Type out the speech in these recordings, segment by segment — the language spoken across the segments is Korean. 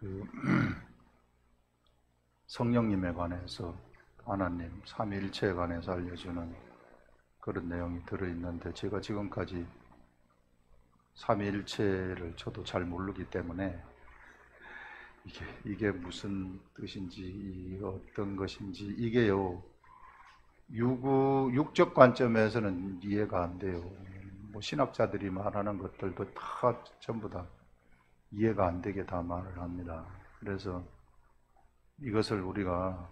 그 성령님에 관해서 하나님 삼위일체에 관해서 알려주는 그런 내용이 들어있는데, 제가 지금까지 삼위일체를 저도 잘 모르기 때문에 이게 무슨 뜻인지 어떤 것인지 이게요, 육적 관점에서는 이해가 안 돼요. 뭐 신학자들이 말하는 것들도 다 전부 다 이해가 안 되게 다 말을 합니다. 그래서 이것을 우리가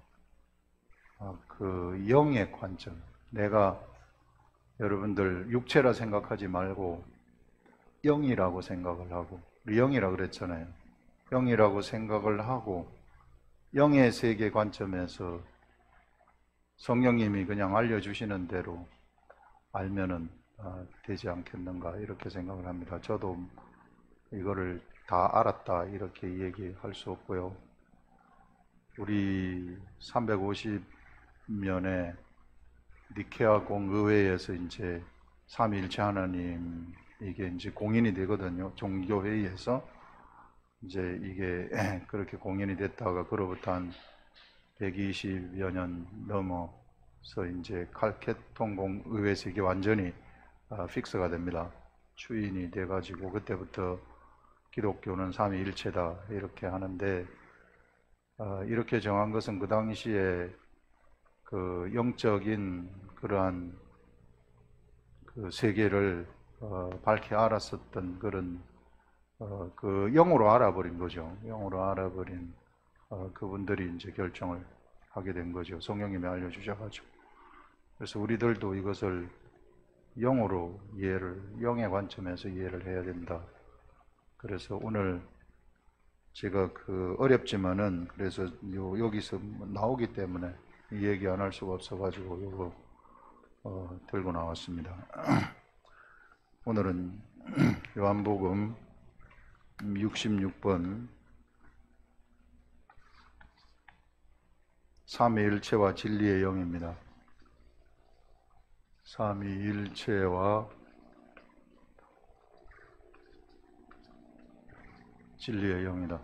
그 영의 관점, 내가 여러분들 육체라 생각하지 말고 영이라고 생각을 하고, 우리 영이라 그랬잖아요. 영이라고 생각을 하고 영의 세계 관점에서 성령님이 그냥 알려주시는 대로 알면은 되지 않겠는가, 이렇게 생각을 합니다. 저도 이거를 다 알았다 이렇게 얘기할 수 없고요. 우리 350년에 니케아 공의회에서 이제 삼위일체 하나님 이게 이제 공인이 되거든요. 종교회의에서 이제 이게 그렇게 공인이 됐다가 그로부터 한 120여 년 넘어서 이제 칼케톤 공의회에서 이게 완전히 픽스가 됩니다. 추인이 돼가지고 그때부터 기독교는 삼위일체다 이렇게 하는데, 이렇게 정한 것은 그 당시에 그 영적인 그러한 그 세계를 밝히 알았었던 그런 그 영으로 알아버린 거죠. 영으로 알아버린 그분들이 이제 결정을 하게 된 거죠. 성령님이 알려주셔가지고. 그래서 우리들도 이것을 영으로 영의 관점에서 이해를 해야 된다. 그래서 오늘 제가 어렵지만은 그래서 여기서 나오기 때문에 이 얘기 안 할 수가 없어가지고 요거 들고 나왔습니다. 오늘은 요한복음 66번 삼위일체와 진리의 영입니다. 삼위일체와 진리의 영이다.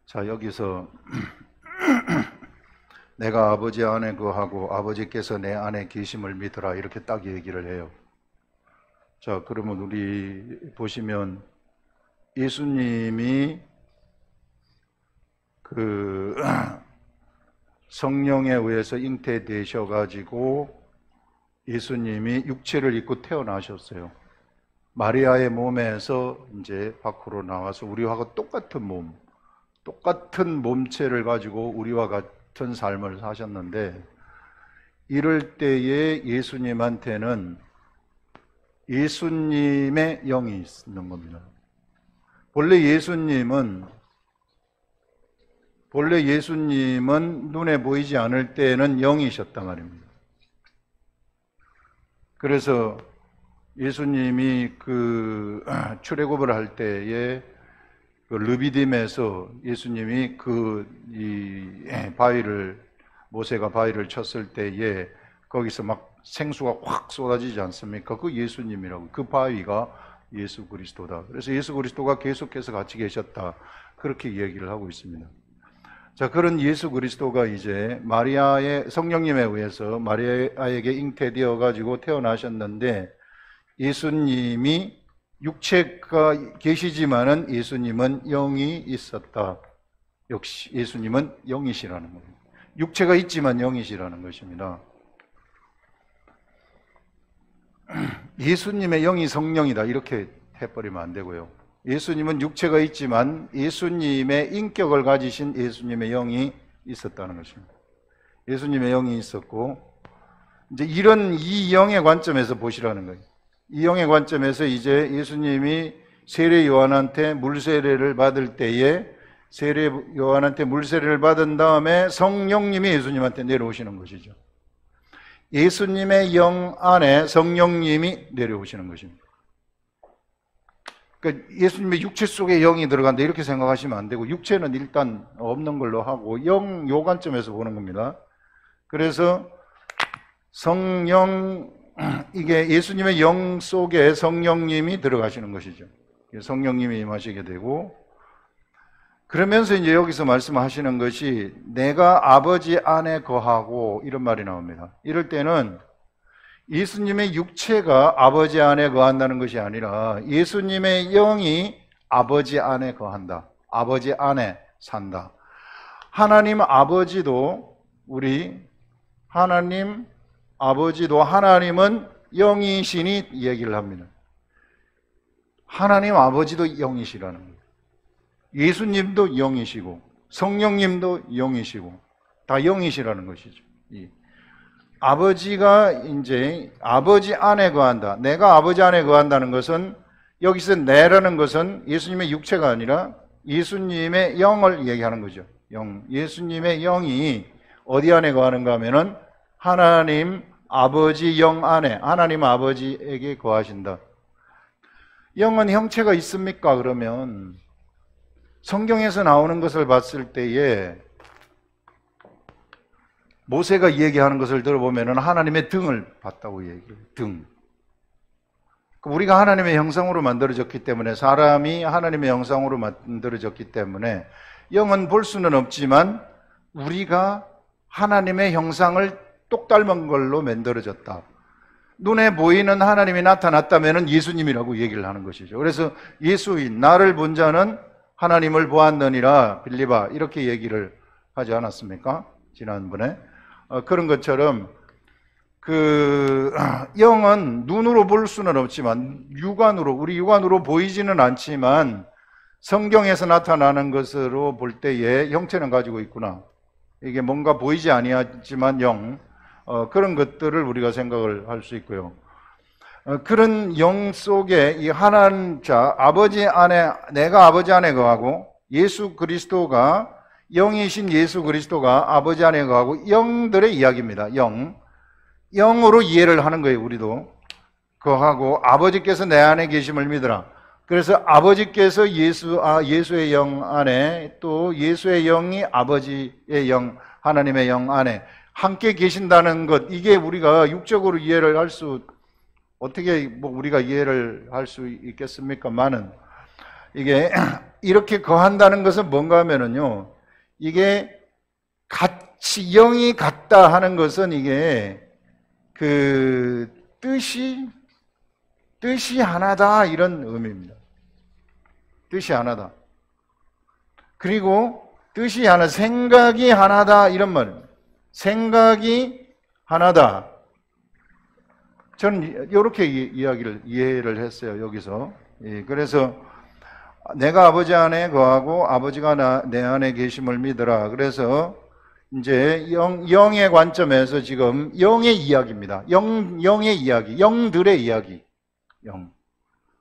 자, 여기서 내가 아버지 안에 거하고 아버지께서 내 안에 계심을 믿으라 이렇게 딱 얘기를 해요. 자, 그러면 우리 보시면 예수님이 그 성령에 의해서 잉태되셔가지고 예수님이 육체를 입고 태어나셨어요. 마리아의 몸에서 이제 밖으로 나와서 우리와 똑같은 몸체를 가지고 우리와 같은 삶을 사셨는데, 이럴 때에 예수님한테는 예수님의 영이 있는 겁니다. 본래 예수님은 눈에 보이지 않을 때에는 영이셨단 말입니다. 그래서 예수님이 출애굽을 할 때에 르비딤에서 예수님이 모세가 바위를 쳤을 때에 거기서 막 생수가 확 쏟아지지 않습니까? 그 예수님이라고, 그 바위가 예수 그리스도다. 그래서 예수 그리스도가 계속해서 같이 계셨다, 그렇게 얘기를 하고 있습니다. 자, 그런 예수 그리스도가 이제 성령님에 의해서 마리아에게 잉태되어 가지고 태어나셨는데, 예수님이 육체가 계시지만은 예수님은 영이 있었다. 역시 예수님은 영이시라는 겁니다. 육체가 있지만 영이시라는 것입니다. 예수님의 영이 성령이다 이렇게 해버리면 안 되고요. 예수님은 육체가 있지만 예수님의 인격을 가지신 예수님의 영이 있었다는 것입니다. 예수님의 영이 있었고, 이제 이 영의 관점에서 보시라는 거예요. 이 영의 관점에서 이제 예수님이 세례 요한한테 물세례를 받을 때에 세례 요한한테 물세례를 받은 다음에 성령님이 예수님한테 내려오시는 것이죠. 예수님의 영 안에 성령님이 내려오시는 것입니다. 그러니까 예수님의 육체 속에 영이 들어간다 이렇게 생각하시면 안 되고, 육체는 일단 없는 걸로 하고 요 관점에서 보는 겁니다. 그래서 이게 예수님의 영 속에 성령님이 들어가시는 것이죠. 성령님이 임하시게 되고, 그러면서 이제 여기서 말씀하시는 것이 내가 아버지 안에 거하고 이런 말이 나옵니다. 이럴 때는 예수님의 육체가 아버지 안에 거한다는 것이 아니라 예수님의 영이 아버지 안에 거한다. 아버지 안에 산다. 하나님 아버지도 하나님은 영이시니 얘기를 합니다. 하나님 아버지도 영이시라는 거예요. 예수님도 영이시고 성령님도 영이시고 다 영이시라는 것이죠. 아버지가 이제 아버지 안에 거한다. 내가 아버지 안에 거한다는 것은 여기서 내라는 것은 예수님의 육체가 아니라 예수님의 영을 얘기하는 거죠. 예수님의 영이 어디 안에 거하는가 하면은 하나님 아버지 영 안에, 하나님 아버지에게 거하신다. 영은 형체가 있습니까? 그러면 성경에서 나오는 것을 봤을 때에 모세가 얘기하는 것을 들어보면 하나님의 등을 봤다고 얘기해요. 등. 우리가 하나님의 형상으로 만들어졌기 때문에, 사람이 하나님의 형상으로 만들어졌기 때문에 영은 볼 수는 없지만 우리가 하나님의 형상을 똑 닮은 걸로 만들어졌다. 눈에 보이는 하나님이 나타났다면 예수님이라고 얘기를 하는 것이죠. 그래서 예수인, 나를 본 자는 하나님을 보았느니라, 빌리바, 이렇게 얘기를 하지 않았습니까? 지난번에. 그런 것처럼 영은 눈으로 볼 수는 없지만 우리 육안으로 보이지는 않지만 성경에서 나타나는 것으로 볼 때에 형체는 가지고 있구나. 이게 뭔가 보이지 아니하지만 그런 것들을 우리가 생각을 할 수 있고요. 그런 영 속에 이 하나님 아버지 안에, 내가 아버지 안에 거하고 예수 그리스도가, 영이신 예수 그리스도가 아버지 안에 거하고, 영들의 이야기입니다. 영으로 이해를 하는 거예요. 우리도 거하고 아버지께서 내 안에 계심을 믿으라. 그래서 아버지께서 예수의 영 안에, 또 예수의 영이 아버지의 영, 하나님의 영 안에 함께 계신다는 것, 이게 우리가 육적으로 이해를 할 수, 어떻게 우리가 이해를 할 수 있겠습니까만은, 이게 이렇게 거한다는 것은 뭔가 하면은요, 이게 같이 영이 같다 하는 것은 이게 뜻이 하나다, 이런 의미입니다. 뜻이 하나다. 그리고 뜻이 하나, 생각이 하나다, 이런 말입니다. 생각이 하나다. 저는 이렇게 이해를 했어요, 여기서. 그래서 내가 아버지 안에 거하고 아버지가 내 안에 계심을 믿으라. 그래서 이제 영의 관점에서 지금 영의 이야기입니다. 영의 이야기, 영들의 이야기.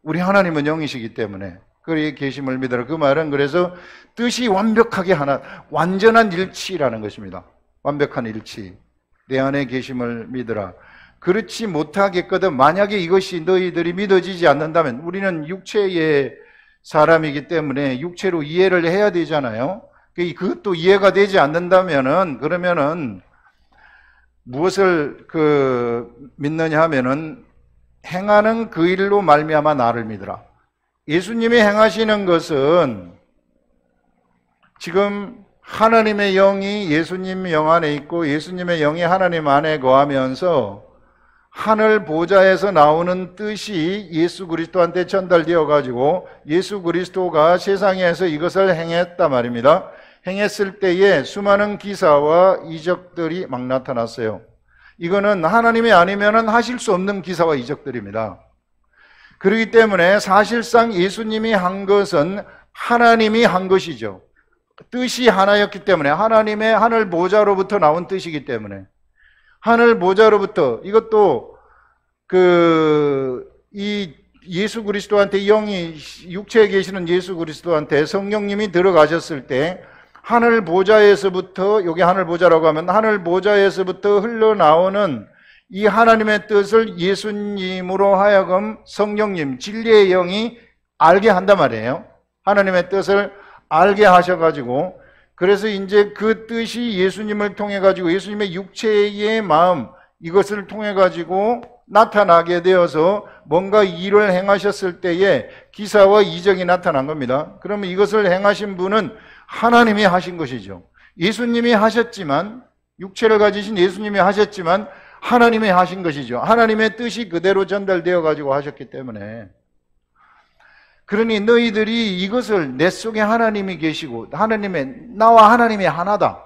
우리 하나님은 영이시기 때문에 그의 계심을 믿으라. 그 말은 그래서 뜻이 완벽하게 하나, 완전한 일치라는 것입니다. 완벽한 일치. 내 안에 계심을 믿으라. 그렇지 못하겠거든. 만약에 이것이 너희들이 믿어지지 않는다면, 우리는 육체의 사람이기 때문에 육체로 이해를 해야 되잖아요. 그것도 이해가 되지 않는다면은, 그러면은 무엇을 믿느냐 하면은 행하는 그 일로 말미암아 나를 믿으라. 예수님이 행하시는 것은 지금 하나님의 영이 예수님 영 안에 있고 예수님의 영이 하나님 안에 거하면서 하늘 보좌에서 나오는 뜻이 예수 그리스도한테 전달되어 가지고 예수 그리스도가 세상에서 이것을 행했단 말입니다. 행했을 때에 수많은 기사와 이적들이 막 나타났어요. 이거는 하나님이 아니면 하실 수 없는 기사와 이적들입니다. 그렇기 때문에 사실상 예수님이 한 것은 하나님이 한 것이죠. 뜻이 하나였기 때문에, 하나님의 하늘 보좌로부터 나온 뜻이기 때문에, 하늘 보좌로부터, 이것도 이 예수 그리스도한테, 영이 육체에 계시는 예수 그리스도한테 성령님이 들어가셨을 때 하늘 보좌에서부터, 여기 하늘 보좌라고 하면 하늘 보좌에서부터 흘러나오는 이 하나님의 뜻을 예수님으로 하여금 성령님, 진리의 영이 알게 한단 말이에요. 하나님의 뜻을 알게 하셔가지고, 그래서 이제 그 뜻이 예수님을 통해 가지고, 예수님의 육체의 마음, 이것을 통해 가지고 나타나게 되어서 뭔가 일을 행하셨을 때에 기사와 이적이 나타난 겁니다. 그러면 이것을 행하신 분은 하나님이 하신 것이죠. 예수님이 하셨지만, 육체를 가지신 예수님이 하셨지만 하나님이 하신 것이죠. 하나님의 뜻이 그대로 전달되어 가지고 하셨기 때문에. 그러니 너희들이 이것을 내 속에 하나님이 계시고 나와 하나님이 하나다.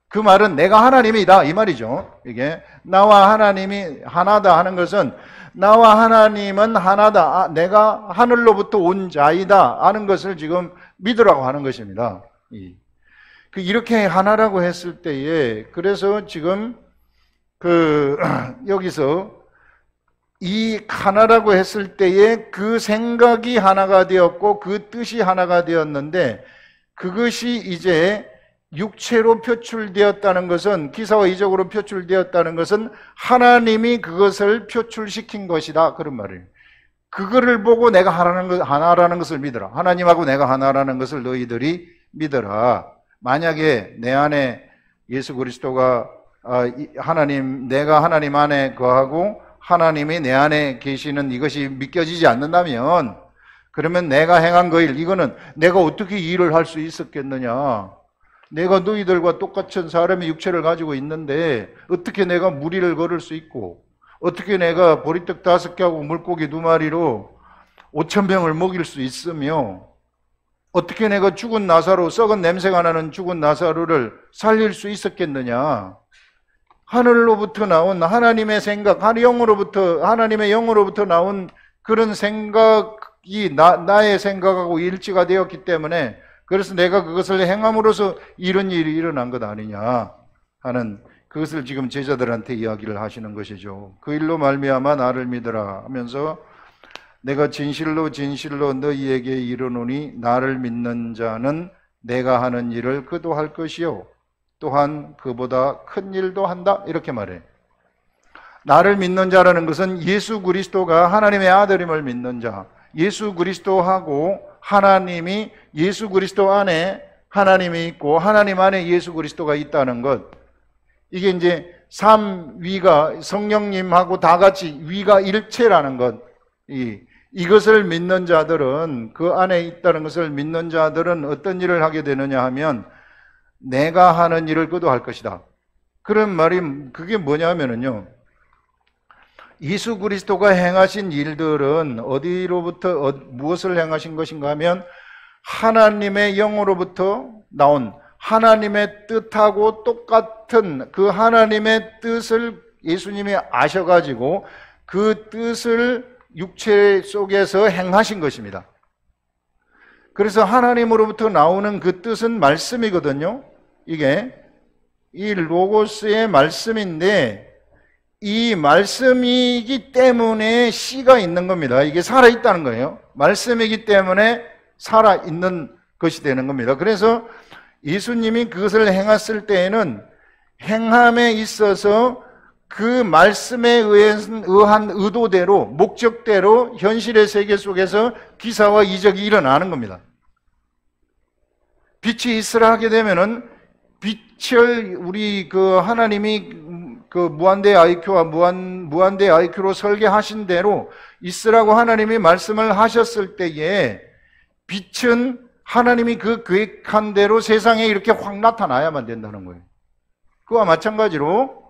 그 말은 내가 하나님이다 이 말이죠. 이게 나와 하나님이 하나다 하는 것은 나와 하나님은 하나다. 내가 하늘로부터 온 자이다 하는 것을 지금 믿으라고 하는 것입니다. 이렇게 하나라고 했을 때에, 그래서 지금 여기서 이 하나라고 했을 때에 그 생각이 하나가 되었고 그 뜻이 하나가 되었는데, 그것이 이제 육체로 표출되었다는 것은, 기사와 이적으로 표출되었다는 것은 하나님이 그것을 표출시킨 것이다 그런 말이에요. 그거를 보고 내가 하나라는 것을 믿어라. 하나님하고 내가 하나라는 것을 너희들이 믿어라. 만약에 내 안에 예수 그리스도가 내가 하나님 안에 거하고 하나님이 내 안에 계시는 이것이 믿겨지지 않는다면, 그러면 내가 행한 그 일, 이거는 내가 어떻게 일을 할 수 있었겠느냐. 내가 너희들과 똑같은 사람의 육체를 가지고 있는데 어떻게 내가 무리를 걸을 수 있고, 어떻게 내가 보리떡 5개하고 물고기 2마리로 5,000명을 먹일 수 있으며, 어떻게 내가 죽은 나사로, 썩은 냄새가 나는 죽은 나사로를 살릴 수 있었겠느냐. 하늘로부터 나온 하나님의 생각, 하나님의 영으로부터 나온 그런 생각이 나의 생각하고 일치가 되었기 때문에, 그래서 내가 그것을 행함으로써 이런 일이 일어난 것 아니냐 하는, 그것을 지금 제자들한테 이야기를 하시는 것이죠. 그 일로 말미암아 나를 믿으라 하면서, 내가 진실로 진실로 너희에게 이르노니 나를 믿는 자는 내가 하는 일을 그도 할 것이요 또한 그보다 큰 일도 한다, 이렇게 말해. 나를 믿는 자라는 것은 예수 그리스도가 하나님의 아들임을 믿는 자, 예수 그리스도하고 하나님이, 예수 그리스도 안에 하나님이 있고 하나님 안에 예수 그리스도가 있다는 것, 이게 이제 삼위가, 성령님하고 다 같이 위가 일체라는 것, 이것을 믿는 자들은, 그 안에 있다는 것을 믿는 자들은 어떤 일을 하게 되느냐 하면, 내가 하는 일을 그도 할 것이다. 그런 말이, 그게 뭐냐면요, 예수 그리스도가 행하신 일들은 어디로부터 무엇을 행하신 것인가 하면, 하나님의 영으로부터 나온 하나님의 뜻하고 똑같은 그 하나님의 뜻을 예수님이 아셔가지고 그 뜻을 육체 속에서 행하신 것입니다. 그래서 하나님으로부터 나오는 그 뜻은 말씀이거든요. 이게 이 로고스의 말씀인데, 이 말씀이기 때문에 씨가 있는 겁니다. 이게 살아있다는 거예요. 말씀이기 때문에 살아있는 것이 되는 겁니다. 그래서 예수님이 그것을 행했을 때에는 행함에 있어서 그 말씀에 의한 의도대로, 목적대로 현실의 세계 속에서 기사와 이적이 일어나는 겁니다. 빛이 있으라 하게 되면은 빛을 우리 하나님이 무한대 IQ와 무한대 IQ로 설계하신 대로 있으라고 하나님이 말씀을 하셨을 때에, 빛은 하나님이 그 계획한 대로 세상에 이렇게 확 나타나야만 된다는 거예요. 그와 마찬가지로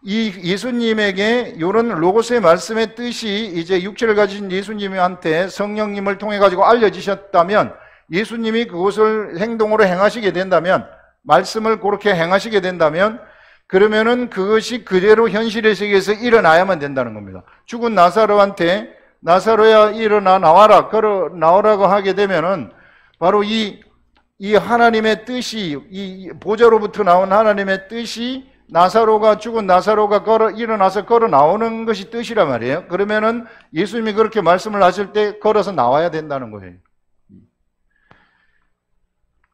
이 예수님에게 이런 로고스의 말씀의 뜻이 이제 육체를 가진 예수님한테 성령님을 통해 가지고 알려지셨다면, 예수님이 그것을 행동으로 행하시게 된다면, 말씀을 그렇게 행하시게 된다면, 그러면은 그것이 그대로 현실의 세계에서 일어나야만 된다는 겁니다. 죽은 나사로한테 나사로야 일어나 나오라고 하게 되면은 바로 이 하나님의 뜻이, 이 보좌로부터 나온 하나님의 뜻이 죽은 나사로가 일어나서 걸어 나오는 것이 뜻이란 말이에요. 그러면은 예수님이 그렇게 말씀을 하실 때 걸어서 나와야 된다는 거예요.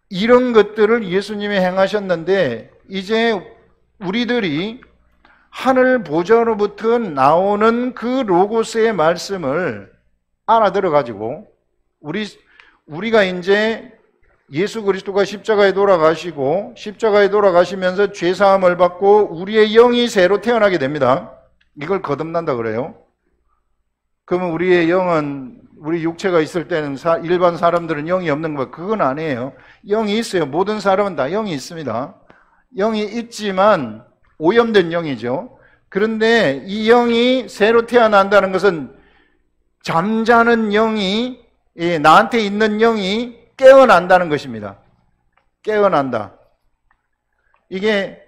이런 것들을 예수님이 행하셨는데, 이제 우리들이 하늘 보좌로부터 나오는 그 로고스의 말씀을 알아들어 가지고, 우리가 이제 예수 그리스도가 십자가에 돌아가시고 십자가에 돌아가시면서 죄사함을 받고 우리의 영이 새로 태어나게 됩니다. 이걸 거듭난다 그래요. 그러면 우리의 영은, 우리 육체가 있을 때는 일반 사람들은 영이 없는 거, 그건 아니에요. 영이 있어요. 모든 사람은 다 영이 있습니다. 영이 있지만 오염된 영이죠. 그런데 이 영이 새로 태어난다는 것은 잠자는 영이, 나한테 있는 영이 깨어난다는 것입니다. 깨어난다. 이게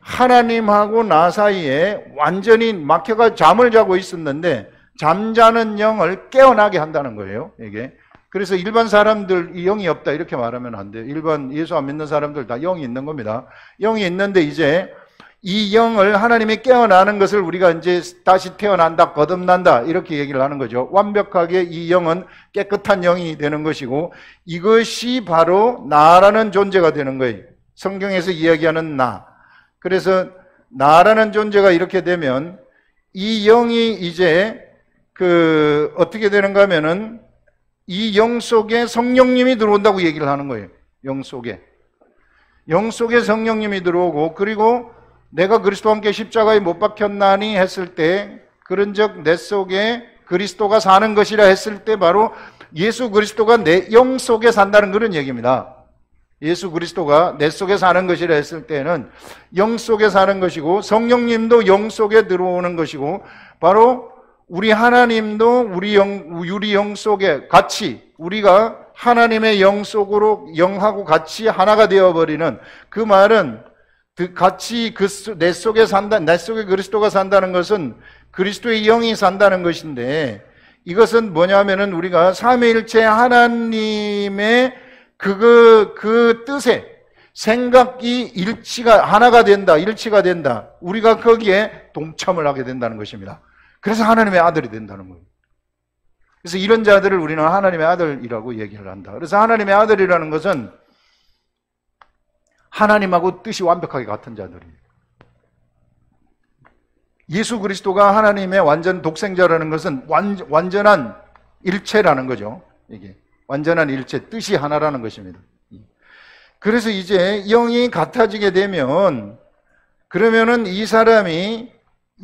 하나님하고 나 사이에 완전히 막혀가 잠을 자고 있었는데 잠자는 영을 깨어나게 한다는 거예요. 이게. 그래서 일반 사람들 이 영이 없다 이렇게 말하면 안 돼요. 일반 예수 안 믿는 사람들 다 영이 있는 겁니다. 영이 있는데 이제 이 영을 하나님이 깨어나는 것을 우리가 이제 다시 태어난다, 거듭난다 이렇게 얘기를 하는 거죠. 완벽하게 이 영은 깨끗한 영이 되는 것이고 이것이 바로 나라는 존재가 되는 거예요. 성경에서 이야기하는 나. 그래서 나라는 존재가 이렇게 되면 이 영이 이제 어떻게 되는가 하면은 이 영 속에 성령님이 들어온다고 얘기를 하는 거예요. 영 속에. 영 속에 성령님이 들어오고 그리고 내가 그리스도와 함께 십자가에 못 박혔나니 했을 때 그런즉 내 속에 그리스도가 사는 것이라 했을 때 바로 예수 그리스도가 내 영 속에 산다는 그런 얘기입니다. 예수 그리스도가 내 속에 사는 것이라 했을 때는 영 속에 사는 것이고 성령님도 영 속에 들어오는 것이고 바로 우리 하나님도 우리 영 속에 같이 우리가 하나님의 영 속으로 영하고 같이 하나가 되어버리는 그 말은 같이 내 속에 산다, 내 속에 그리스도가 산다는 것은 그리스도의 영이 산다는 것인데 이것은 뭐냐면은 우리가 삼위일체 하나님의 그 뜻에 생각이 하나가 된다, 일치가 된다. 우리가 거기에 동참을 하게 된다는 것입니다. 그래서 하나님의 아들이 된다는 거예요. 그래서 이런 자들을 우리는 하나님의 아들이라고 얘기를 한다. 그래서 하나님의 아들이라는 것은 하나님하고 뜻이 완벽하게 같은 자들이에요. 예수 그리스도가 하나님의 완전 독생자라는 것은 완전한 일체라는 거죠. 이게 완전한 일체, 뜻이 하나라는 것입니다. 그래서 이제 영이 같아지게 되면 그러면은 이 사람이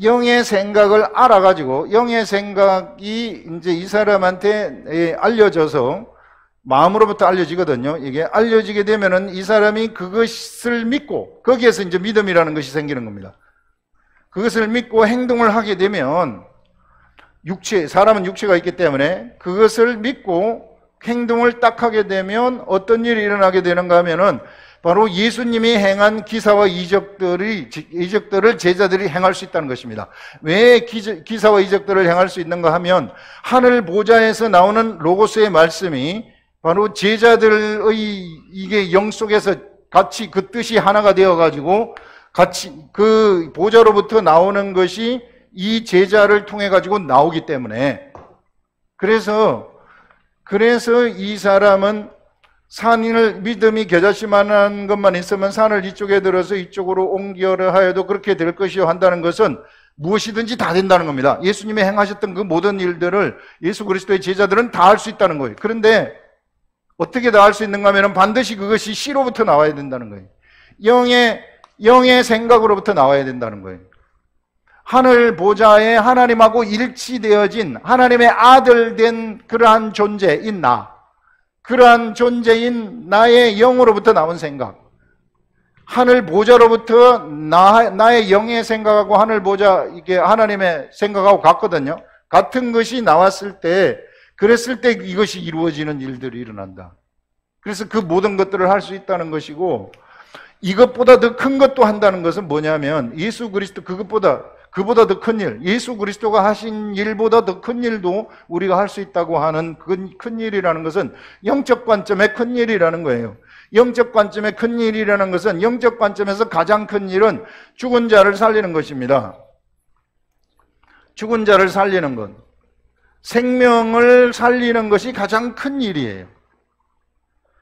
영의 생각을 알아가지고 영의 생각이 이제 이 사람한테 알려져서 마음으로부터 알려지거든요. 이게 알려지게 되면은 이 사람이 그것을 믿고 거기에서 이제 믿음이라는 것이 생기는 겁니다. 그것을 믿고 행동을 하게 되면 사람은 육체가 있기 때문에 그것을 믿고 행동을 딱 하게 되면 어떤 일이 일어나게 되는가 하면은 바로 예수님이 행한 기사와 이적들을 제자들이 행할 수 있다는 것입니다. 왜 기사와 이적들을 행할 수 있는가 하면 하늘 보좌에서 나오는 로고스의 말씀이 바로 제자들의 이게 영 속에서 같이 그 뜻이 하나가 되어가지고 같이 그 보좌로부터 나오는 것이 이 제자를 통해 가지고 나오기 때문에 그래서 이 사람은 산을 믿음이 겨자씨만한 것만 있으면 산을 이쪽에 들어서 이쪽으로 옮겨라 하여도 그렇게 될 것이요 한다는 것은 무엇이든지 다 된다는 겁니다. 예수님이 행하셨던 그 모든 일들을 예수 그리스도의 제자들은 다 할 수 있다는 거예요. 그런데 어떻게 다 할 수 있는가 하면 반드시 그것이 씨로부터 나와야 된다는 거예요. 영의 생각으로부터 나와야 된다는 거예요. 하늘 보좌에 하나님하고 일치되어진 하나님의 아들 된 그러한 존재인 그러한 존재인 나의 영으로부터 나온 생각, 하늘 보좌로부터 나의 영의 생각하고 하늘 보좌, 이게 하나님의 생각하고 같거든요. 같은 것이 나왔을 때, 그랬을 때 이것이 이루어지는 일들이 일어난다. 그래서 그 모든 것들을 할 수 있다는 것이고, 이것보다 더 큰 것도 한다는 것은 뭐냐면 예수 그리스도 그보다 더 큰 일, 예수 그리스도가 하신 일보다 더 큰 일도 우리가 할 수 있다고 하는 큰 일이라는 것은 영적 관점의 큰 일이라는 거예요. 영적 관점의 큰 일이라는 것은 영적 관점에서 가장 큰 일은 죽은 자를 살리는 것입니다. 죽은 자를 살리는 것, 생명을 살리는 것이 가장 큰 일이에요.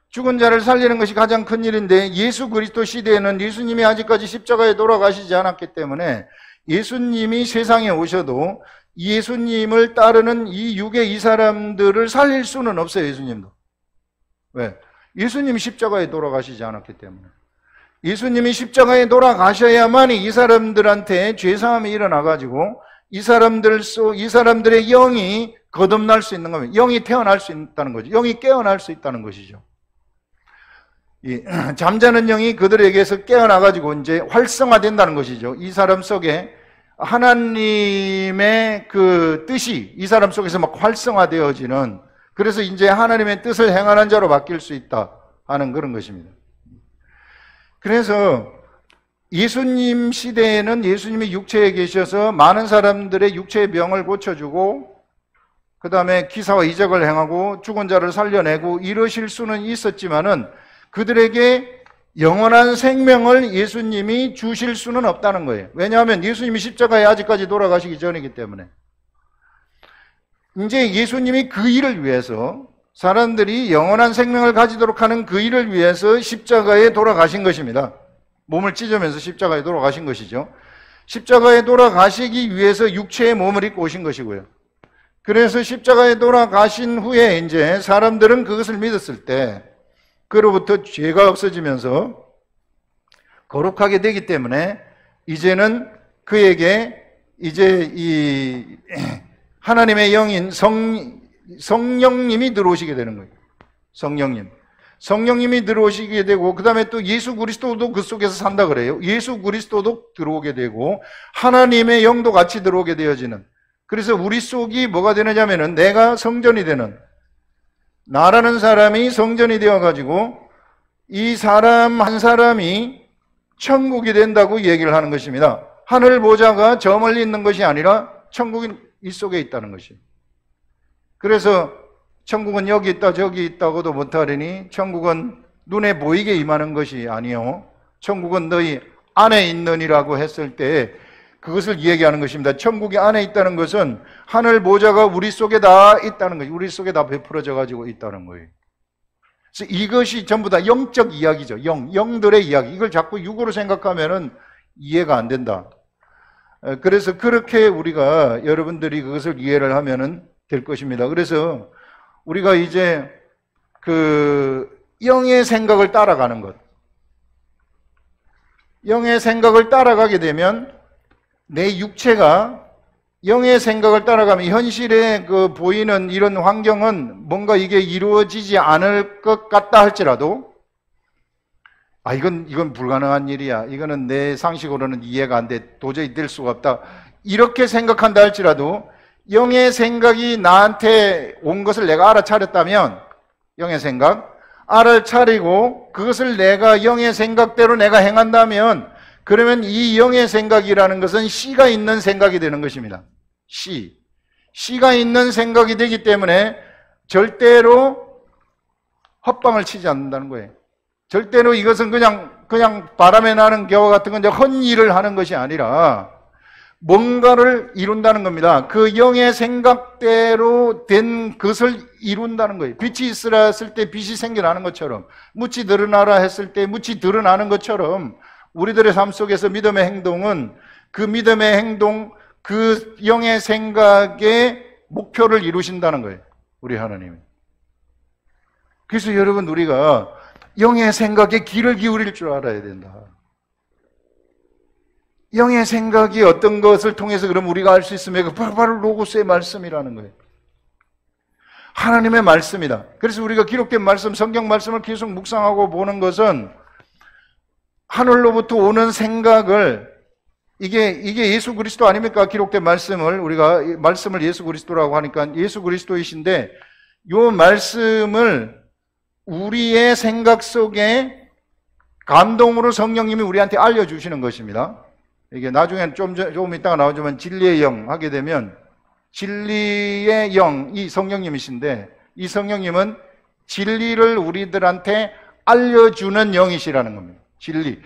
죽은 자를 살리는 것이 가장 큰 일인데 예수 그리스도 시대에는 예수님이 아직까지 십자가에 돌아가시지 않았기 때문에 예수님이 세상에 오셔도 예수님을 따르는 이 육의 이 사람들을 살릴 수는 없어요. 예수님도. 왜? 예수님이 십자가에 돌아가시지 않았기 때문에. 예수님이 십자가에 돌아가셔야만이 이 사람들한테 죄사함이 일어나가지고 이 사람들의 영이 거듭날 수 있는 겁니다. 영이 태어날 수 있다는 거죠. 영이 깨어날 수 있다는 것이죠. 이 잠자는 영이 그들에게서 깨어나가지고 이제 활성화된다는 것이죠. 이 사람 속에 하나님의 그 뜻이 이 사람 속에서 막 활성화되어지는, 그래서 이제 하나님의 뜻을 행하는 자로 바뀔 수 있다 하는 그런 것입니다. 그래서 예수님 시대에는 예수님이 육체에 계셔서 많은 사람들의 육체의 병을 고쳐주고 그 다음에 기사와 이적을 행하고 죽은 자를 살려내고 이러실 수는 있었지만은 그들에게 영원한 생명을 예수님이 주실 수는 없다는 거예요. 왜냐하면 예수님이 십자가에 아직까지 돌아가시기 전이기 때문에. 이제 예수님이 그 일을 위해서, 사람들이 영원한 생명을 가지도록 하는 그 일을 위해서 십자가에 돌아가신 것입니다. 몸을 찢으면서 십자가에 돌아가신 것이죠. 십자가에 돌아가시기 위해서 육체의 몸을 입고 오신 것이고요. 그래서 십자가에 돌아가신 후에 이제 사람들은 그것을 믿었을 때 그로부터 죄가 없어지면서 거룩하게 되기 때문에 이제는 그에게 이제 이 하나님의 영인 성령님이 들어오시게 되는 거예요. 성령님이 들어오시게 되고, 그 다음에 또 예수 그리스도도 그 속에서 산다 그래요. 예수 그리스도도 들어오게 되고 하나님의 영도 같이 들어오게 되어지는, 그래서 우리 속이 뭐가 되느냐면은 내가 성전이 되는, 나라는 사람이 성전이 되어가지고 이 사람 한 사람이 천국이 된다고 얘기를 하는 것입니다. 하늘 보좌가 저 멀리 있는 것이 아니라 천국이 이 속에 있다는 것이. 그래서 천국은 여기 있다 저기 있다고도 못하리니 천국은 눈에 보이게 임하는 것이 아니요 천국은 너희 안에 있느니라고 했을 때 그것을 얘기하는 것입니다. 천국이 안에 있다는 것은 하늘 보좌가 우리 속에 다 있다는 것이, 우리 속에 다 베풀어져 가지고 있다는 거예요. 그래서 이것이 전부 다 영적 이야기죠. 영들의 이야기. 이걸 자꾸 육으로 생각하면은 이해가 안 된다. 그래서 그렇게 우리가, 여러분들이 그것을 이해를 하면은 될 것입니다. 그래서 우리가 이제 그 영의 생각을 따라가는 것, 영의 생각을 따라가게 되면 내 육체가 영의 생각을 따라가면 현실에 그 보이는 이런 환경은 뭔가 이게 이루어지지 않을 것 같다 할지라도, 이건 불가능한 일이야, 이거는 내 상식으로는 이해가 안 돼, 도저히 될 수가 없다, 이렇게 생각한다 할지라도 영의 생각이 나한테 온 것을 내가 알아차렸다면, 영의 생각 알아차리고 그것을 내가 영의 생각대로 내가 행한다면, 그러면 이 영의 생각이라는 것은 씨가 있는 생각이 되는 것입니다. 씨가 있는 생각이 되기 때문에 절대로 헛방을 치지 않는다는 거예요. 절대로 이것은 그냥 바람에 나는 겨와 같은 건 헛일을 하는 것이 아니라 뭔가를 이룬다는 겁니다. 그 영의 생각대로 된 것을 이룬다는 거예요. 빛이 있으라 했을 때 빛이 생겨나는 것처럼, 묻이 드러나라 했을 때 묻이 드러나는 것처럼 우리들의 삶 속에서 믿음의 행동은 그 믿음의 행동, 그 영의 생각의 목표를 이루신다는 거예요. 우리 하나님이. 그래서 여러분, 우리가 영의 생각에 귀를 기울일 줄 알아야 된다. 영의 생각이 어떤 것을 통해서 그럼 우리가 알 수 있으면 바로 로고스의 말씀이라는 거예요. 하나님의 말씀이다. 그래서 우리가 기록된 말씀, 성경 말씀을 계속 묵상하고 보는 것은 하늘로부터 오는 생각을, 이게 예수 그리스도 아닙니까? 기록된 말씀을, 우리가 말씀을 예수 그리스도라고 하니까 예수 그리스도이신데, 이 말씀을 우리의 생각 속에 감동으로 성령님이 우리한테 알려주시는 것입니다. 이게 나중에 조금 이따가 나오지만 진리의 영 하게 되면 진리의 영이 성령님이신데, 이 성령님은 진리를 우리들한테 알려주는 영이시라는 겁니다. 진리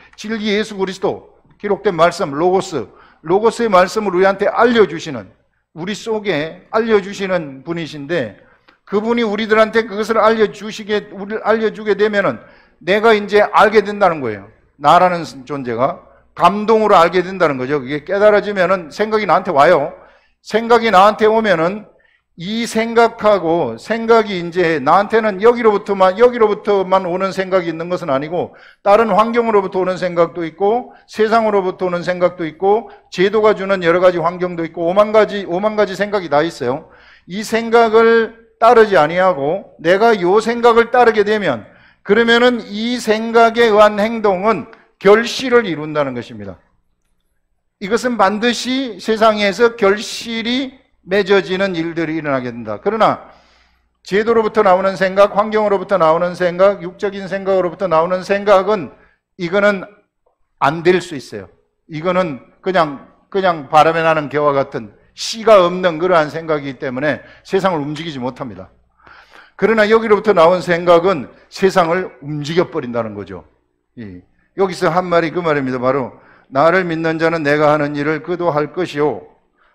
예수 그리스도, 기록된 말씀, 로고스의 말씀을 우리한테 알려주시는, 우리 속에 알려주시는 분이신데, 그분이 우리들한테 그것을 알려주게 되면은 내가 이제 알게 된다는 거예요. 나라는 존재가 감동으로 알게 된다는 거죠. 그게 깨달아지면은 생각이 나한테 와요. 생각이 나한테 오면은 이 생각하고 생각이 이제 나한테는 여기로부터만 오는 생각이 있는 것은 아니고 다른 환경으로부터 오는 생각도 있고 세상으로부터 오는 생각도 있고 제도가 주는 여러 가지 환경도 있고 오만 가지 생각이 다 있어요. 이 생각을 따르지 아니하고 내가 요 생각을 따르게 되면 그러면은 이 생각에 의한 행동은 결실을 이룬다는 것입니다. 이것은 반드시 세상에서 결실이 맺어지는 일들이 일어나게 된다. 그러나 제도로부터 나오는 생각, 환경으로부터 나오는 생각, 육적인 생각으로부터 나오는 생각은 이거는 안 될 수 있어요. 이거는 그냥 바람에 나는 겨와 같은 씨가 없는 그러한 생각이기 때문에 세상을 움직이지 못합니다. 그러나 여기로부터 나온 생각은 세상을 움직여버린다는 거죠. 여기서 한 말이 그 말입니다. 바로 나를 믿는 자는 내가 하는 일을 그도 할 것이요.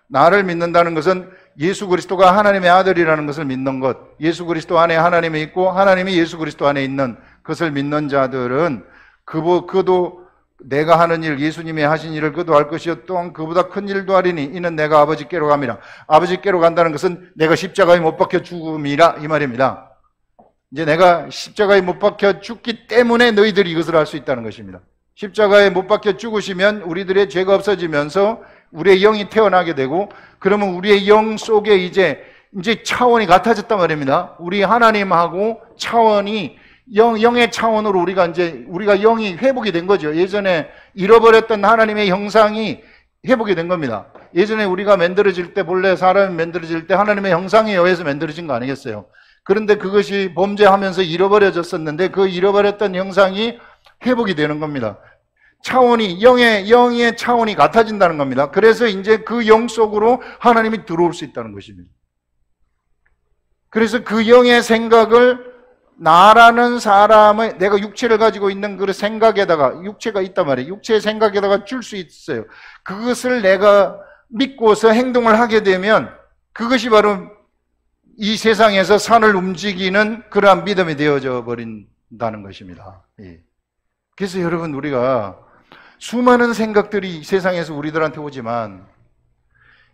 나를 믿는다는 것은 예수 그리스도가 하나님의 아들이라는 것을 믿는 것, 예수 그리스도 안에 하나님이 있고 하나님이 예수 그리스도 안에 있는 것을 믿는 자들은 그도 내가 하는 일, 예수님이 하신 일을 그도 할 것이요 또한 그보다 큰 일도 하리니 이는 내가 아버지께로 감이라. 아버지께로 간다는 것은 내가 십자가에 못 박혀 죽음이라 이 말입니다. 이제 내가 십자가에 못 박혀 죽기 때문에 너희들이 이것을 할 수 있다는 것입니다. 십자가에 못 박혀 죽으시면 우리들의 죄가 없어지면서 우리의 영이 태어나게 되고 그러면 우리의 영 속에 이제 차원이 같아졌단 말입니다. 우리 하나님하고 차원이 영의 차원으로 우리가 영이 회복이 된 거죠. 예전에 잃어버렸던 하나님의 형상이 회복이 된 겁니다. 예전에 우리가 만들어질 때 본래 사람이 만들어질 때 하나님의 형상에 의해서 만들어진 거 아니겠어요? 그런데 그것이 범죄하면서 잃어버려졌었는데 그 잃어버렸던 형상이 회복이 되는 겁니다. 차원이 영의 차원이 같아진다는 겁니다. 그래서 이제 그 영 속으로 하나님이 들어올 수 있다는 것입니다. 그래서 그 영의 생각을 나라는 사람의 내가 육체를 가지고 있는 그 생각에다가 육체가 있단 말이에요. 육체의 생각에다가 줄 수 있어요. 그것을 내가 믿고서 행동을 하게 되면 그것이 바로 이 세상에서 산을 움직이는 그러한 믿음이 되어져 버린다는 것입니다. 그래서 여러분 우리가 수많은 생각들이 세상에서 우리들한테 오지만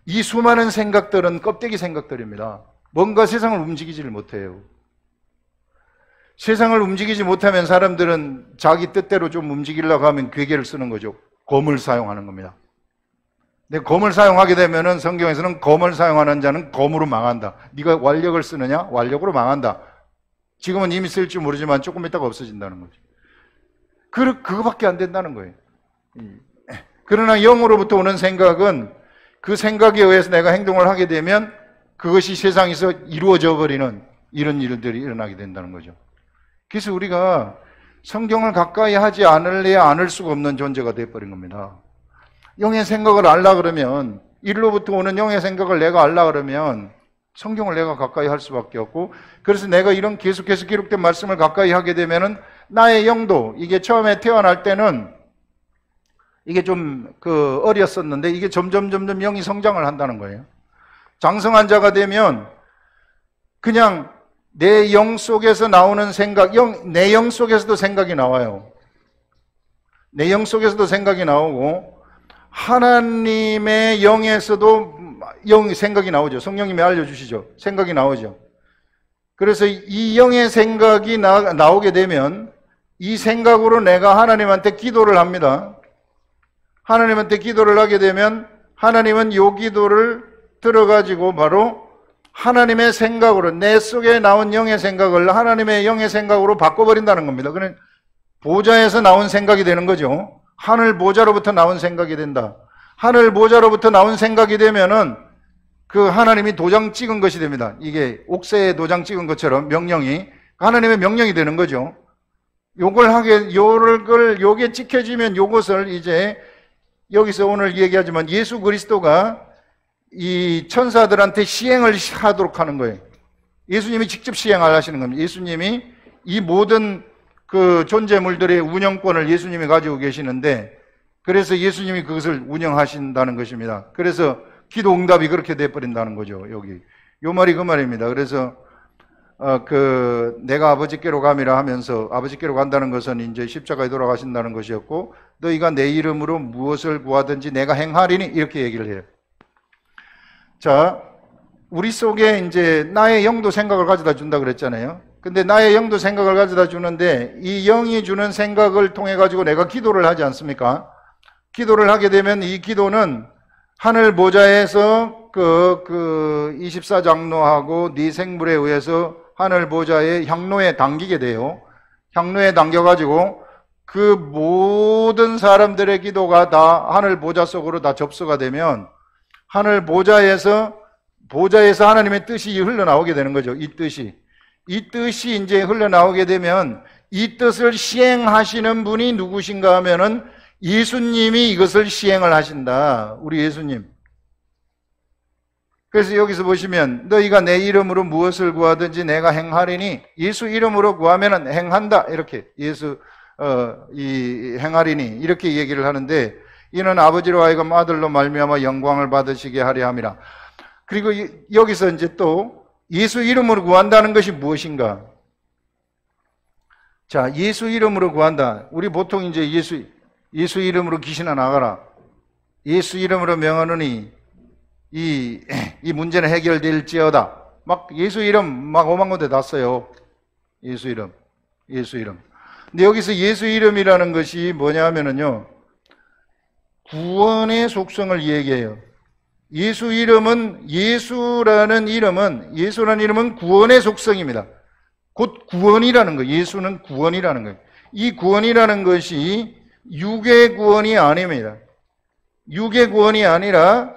이 수많은 생각들은 껍데기 생각들입니다. 뭔가 세상을 움직이지를 못해요. 세상을 움직이지 못하면 사람들은 자기 뜻대로 좀 움직이려고 하면 괴계를 쓰는 거죠. 검을 사용하는 겁니다. 근데 검을 사용하게 되면은 성경에서는 검을 사용하는 자는 검으로 망한다. 네가 완력을 쓰느냐? 완력으로 망한다. 지금은 이미 쓸 줄 모르지만 조금 있다가 없어진다는 거죠. 그거밖에 안 된다는 거예요. 그러나 영으로부터 오는 생각은 그 생각에 의해서 내가 행동을 하게 되면 그것이 세상에서 이루어져 버리는 이런 일들이 일어나게 된다는 거죠. 그래서 우리가 성경을 가까이 하지 않을래야 않을 수가 없는 존재가 되어버린 겁니다. 영의 생각을 알라 그러면 일로부터 오는 영의 생각을 내가 알라 그러면 성경을 내가 가까이 할 수밖에 없고 그래서 내가 이런 계속해서 기록된 말씀을 가까이 하게 되면은 나의 영도 이게 처음에 태어날 때는 이게 좀 어렸었는데 이게 점점 영이 성장을 한다는 거예요. 장성한 자가 되면 그냥 내 영 속에서 나오는 생각, 내 영 속에서도 생각이 나와요. 내 영 속에서도 생각이 나오고 하나님의 영에서도 생각이 나오죠. 성령님이 알려주시죠. 생각이 나오죠. 그래서 이 영의 생각이 나오게 되면 이 생각으로 내가 하나님한테 기도를 합니다. 하나님한테 기도를 하게 되면 하나님은 이 기도를 들어가지고 바로 하나님의 생각으로 내 속에 나온 영의 생각을 하나님의 영의 생각으로 바꿔버린다는 겁니다. 그냥 보좌에서 나온 생각이 되는 거죠. 하늘 보좌로부터 나온 생각이 된다. 하늘 보좌로부터 나온 생각이 되면은 그 하나님이 도장 찍은 것이 됩니다. 이게 옥새에 도장 찍은 것처럼 명령이 하나님의 명령이 되는 거죠. 요게 찍혀지면 요것을 이제 여기서 오늘 얘기하지만 예수 그리스도가 이 천사들한테 시행을 하도록 하는 거예요. 예수님이 직접 시행을 하시는 겁니다. 예수님이 이 모든 그 존재물들의 운영권을 예수님이 가지고 계시는데 그래서 예수님이 그것을 운영하신다는 것입니다. 그래서 기도 응답이 그렇게 돼버린다는 거죠. 여기 요 말이 그 말입니다. 그래서 내가 아버지께로 감이라 하면서 아버지께로 간다는 것은 이제 십자가에 돌아가신다는 것이었고 너희가 내 이름으로 무엇을 구하든지 내가 행하리니 이렇게 얘기를 해요. 자, 우리 속에 이제 나의 영도 생각을 가져다 준다 그랬잖아요. 근데 나의 영도 생각을 가져다 주는데 이 영이 주는 생각을 통해 가지고 내가 기도를 하지 않습니까? 기도를 하게 되면 이 기도는 하늘 보좌에서 그 24장로하고 네 생물에 의해서 하늘 보좌의 향로에 당기게 돼요. 향로에 당겨가지고 그 모든 사람들의 기도가 다 하늘 보좌 속으로 다 접수가 되면 하늘 보좌에서 하나님의 뜻이 흘러나오게 되는 거죠. 이 뜻이 이제 흘러나오게 되면 이 뜻을 시행하시는 분이 누구신가 하면은 예수님이 이것을 시행을 하신다. 우리 예수님. 그래서 여기서 보시면 너희가 내 이름으로 무엇을 구하든지 내가 행하리니, 예수 이름으로 구하면은 행한다. 이렇게 이 행하리니 이렇게 얘기를 하는데, 이는 아버지로 하여금 아들로 말미암아 영광을 받으시게 하려 함이라. 그리고 여기서 이제 또 예수 이름으로 구한다는 것이 무엇인가? 자, 예수 이름으로 구한다. 우리 보통 이제 예수 이름으로 귀신아 나가라, 예수 이름으로 명하노니 이 문제는 해결될지어다. 막 예수 이름 막 오만 군데 다 써요. 예수 이름. 근데 여기서 예수 이름이라는 것이 뭐냐 하면은요, 구원의 속성을 얘기해요. 예수라는 이름은 구원의 속성입니다. 곧 구원이라는 거예요. 예수는 구원이라는 거예요. 이 구원이라는 것이 육의 구원이 아닙니다. 육의 구원이 아니라